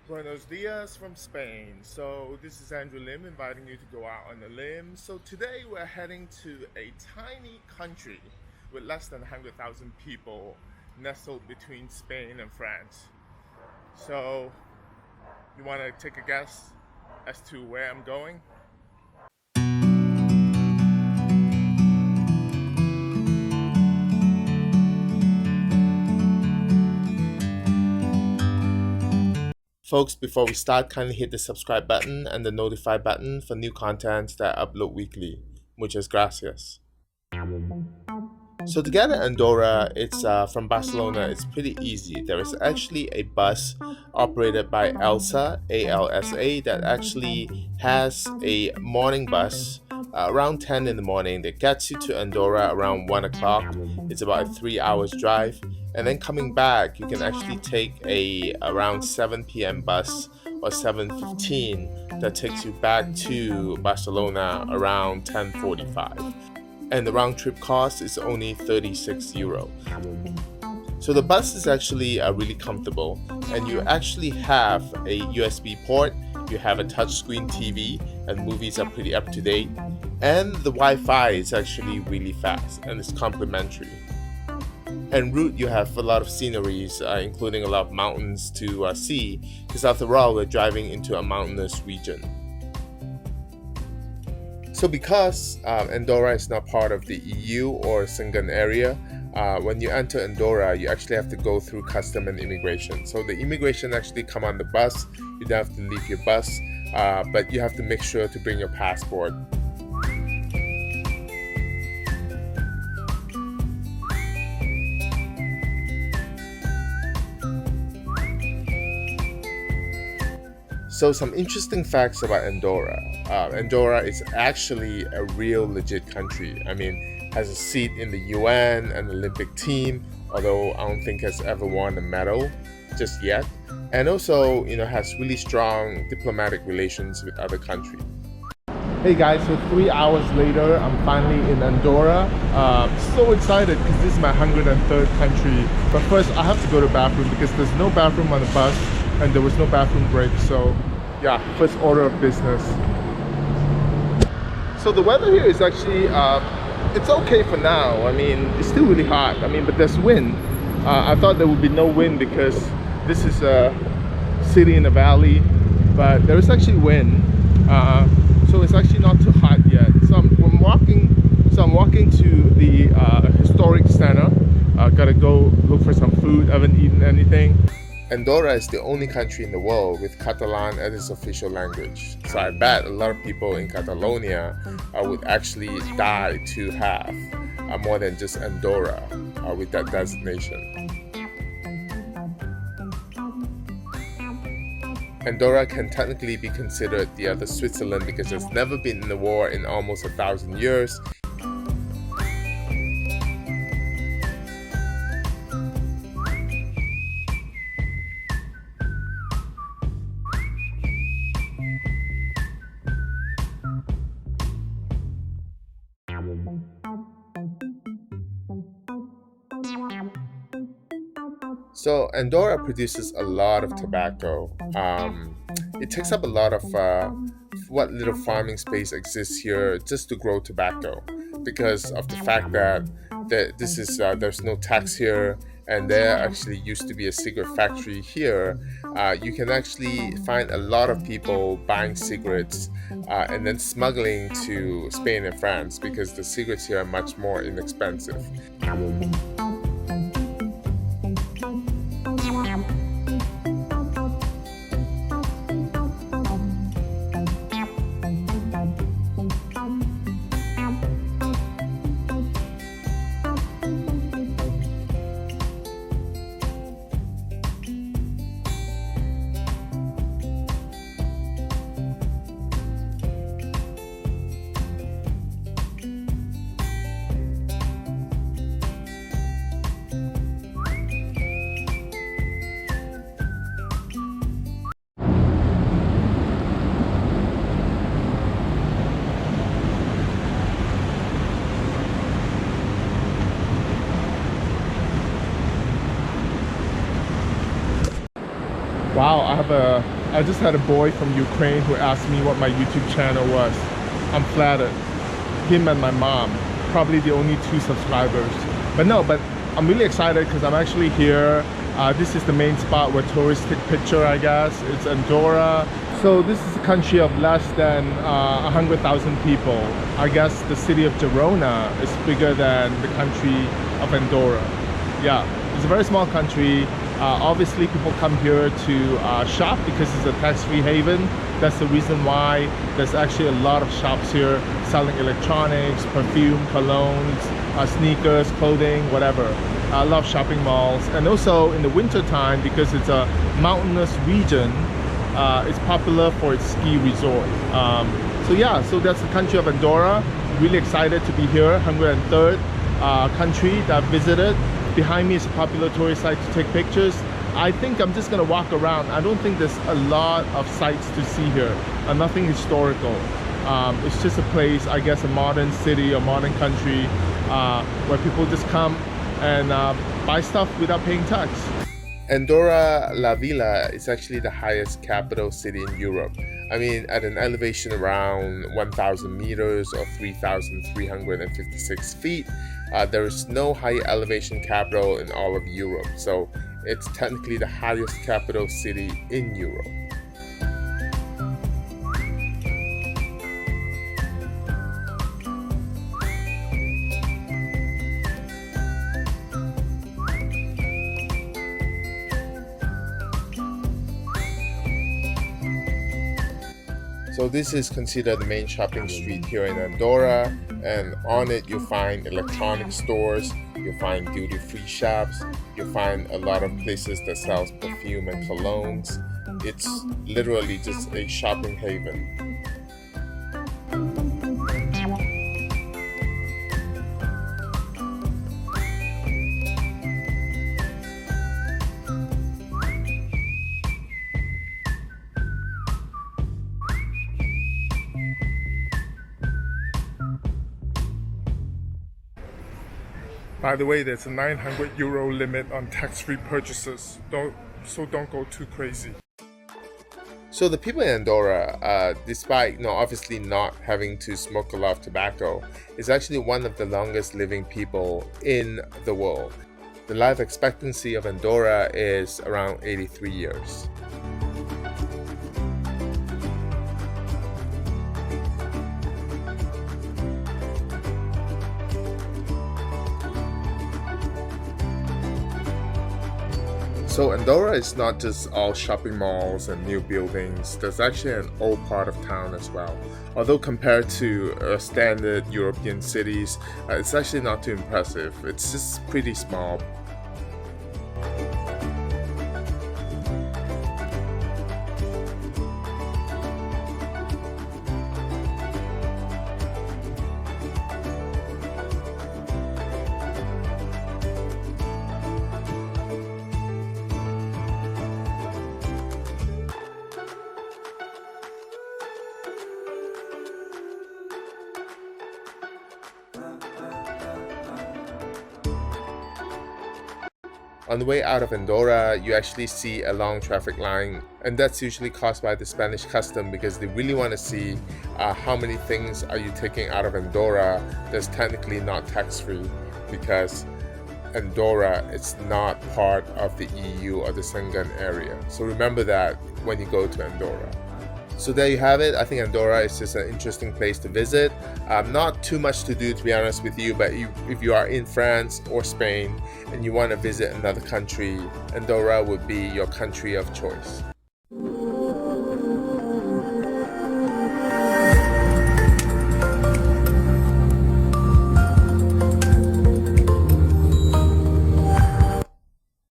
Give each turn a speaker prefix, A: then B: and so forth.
A: Buenos dias from Spain. So this is Andrew Lim inviting you to go out on a limb. So today we're heading to a tiny country with less than 100,000 people nestled between Spain and France. So you want to take a guess as to where I'm going? Folks, before we start, kindly hit the subscribe button and the notify button for new content that I upload weekly. Muchas gracias. So to get to Andorra, it's from Barcelona. It's pretty easy. There is actually a bus operated by ALSA, ALSA, that actually has a morning bus around 10 in the morning that gets you to Andorra around 1 o'clock. It's about a 3 hours drive. And then coming back, you can actually take a around 7 p.m. bus or 7:15 that takes you back to Barcelona around 10:45. And the round trip cost is only 36 euro. So the bus is actually really comfortable, and you actually have a USB port, you have a touchscreen TV, and movies are pretty up to date, and the Wi-Fi is actually really fast and it's complimentary. En route, you have a lot of sceneries, including a lot of mountains to see, because after all, we're driving into a mountainous region. So because Andorra is not part of the EU or Schengen area, when you enter Andorra, you actually have to go through custom and immigration. So the immigration actually come on the bus, you don't have to leave your bus, but you have to make sure to bring your passport. So some interesting facts about Andorra. Andorra is actually a real legit country. I mean, has a seat in the UN and Olympic team, although I don't think has ever won a medal just yet. And also, has really strong diplomatic relations with other countries. Hey guys, so 3 hours later, I'm finally in Andorra. So excited because this is my 103rd country. But first, I have to go to the bathroom because there's no bathroom on the bus and there was no bathroom break. So yeah, first order of business. So the weather here is actually, it's okay for now. I mean, it's still really hot. I mean, but there's wind. I thought there would be no wind because this is a city in a valley, but there is actually wind. So it's actually not too hot yet. So I'm walking to the historic center. Gotta go look for some food. I haven't eaten anything. Andorra is the only country in the world with Catalan as its official language. So I bet a lot of people in Catalonia would actually die to have more than just Andorra with that designation. Andorra can technically be considered the other Switzerland because it's never been in a war in almost 1,000 years. So Andorra produces a lot of tobacco. It takes up a lot of what little farming space exists here just to grow tobacco, because of the fact that there's no tax here, and there actually used to be a cigarette factory here. You can actually find a lot of people buying cigarettes and then smuggling to Spain and France because the cigarettes here are much more inexpensive. Wow, I just had a boy from Ukraine who asked me what my YouTube channel was. I'm flattered. Him and my mom, probably the only 2 subscribers. But I'm really excited because I'm actually here. This is the main spot where tourists take picture, I guess. It's Andorra. So this is a country of less than 100,000 people. I guess the city of Girona is bigger than the country of Andorra. Yeah, it's a very small country. Obviously people come here to shop because it's a tax-free haven. That's the reason why there's actually a lot of shops here selling electronics, perfume, colognes, sneakers, clothing, whatever. A lot of shopping malls. And also in the winter time, because it's a mountainous region, it's popular for its ski resort. So that's the country of Andorra. Really excited to be here. 103rd country that I've visited. Behind me is a popular tourist site to take pictures. I think I'm just gonna walk around. I don't think there's a lot of sights to see here. Nothing historical. It's just a place, I guess, a modern city, a modern country where people just come and buy stuff without paying tax. Andorra La Vella is actually the highest capital city in Europe. I mean, at an elevation around 1,000 meters or 3,356 feet, there is no higher elevation capital in all of Europe. So it's technically the highest capital city in Europe. So this is considered the main shopping street here in Andorra, and on it you'll find electronic stores, you'll find duty-free shops, you'll find a lot of places that sells perfume and colognes. It's literally just a shopping haven. By the way, there's a 900 euro limit on tax-free purchases. Don't go too crazy. So the people in Andorra, despite obviously not having to smoke a lot of tobacco, is actually one of the longest living people in the world. The life expectancy of Andorra is around 83 years. So Andorra is not just all shopping malls and new buildings. There's actually an old part of town as well. Although compared to standard European cities, it's actually not too impressive. It's just pretty small. On the way out of Andorra, you actually see a long traffic line, and that's usually caused by the Spanish custom because they really want to see how many things are you taking out of Andorra that's technically not tax-free, because Andorra is not part of the EU or the Schengen area. So remember that when you go to Andorra. So there you have it. I think Andorra is just an interesting place to visit. Not too much to do, to be honest with you, but if you are in France or Spain and you want to visit another country, Andorra would be your country of choice.